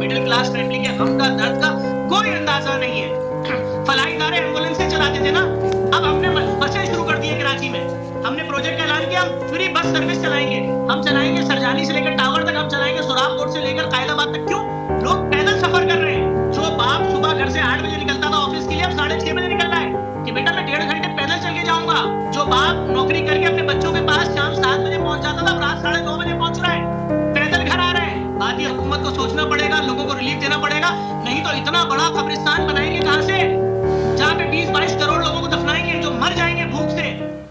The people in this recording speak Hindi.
मिडिल क्लास फैमिली के गम का, दर्द का कोई अंदाजा नहीं है। फलाईदार एम्बुलेंस से चलाते थे ना, अब हमने बसें शुरू कर दी है कराची में। हमने प्रोजेक्ट का ऐलान किया, हम फ्री बस सर्विस चलाएंगे। हम चलाएंगे सरजानी से लेकर टावर तक, हम चलाएंगे सोराब कोट से लेकर कायदाबाद तक। क्यों? लोग पैदल सफर कर रहे हैं। जो बाप सुबह घर से 8 बजे निकलता था ऑफिस के लिए, अब 6:30 बजे निकल रहा है कि बेटा मैं 1.5 घंटे पैदल चल के जाऊंगा। जो बाप नौकरी करके अपने बच्चों के पास शाम 7 बजे पहुंच जाता था, रात 9:30 बजे पहुंच रहा है, पैदल घर आ रहा है। बात ये हुकूमत को सोचना पड़ेगा, लोगों को रिलीफ देना पड़ेगा, नहीं तो इतना बड़ा कब्रिस्तान बनाएंगे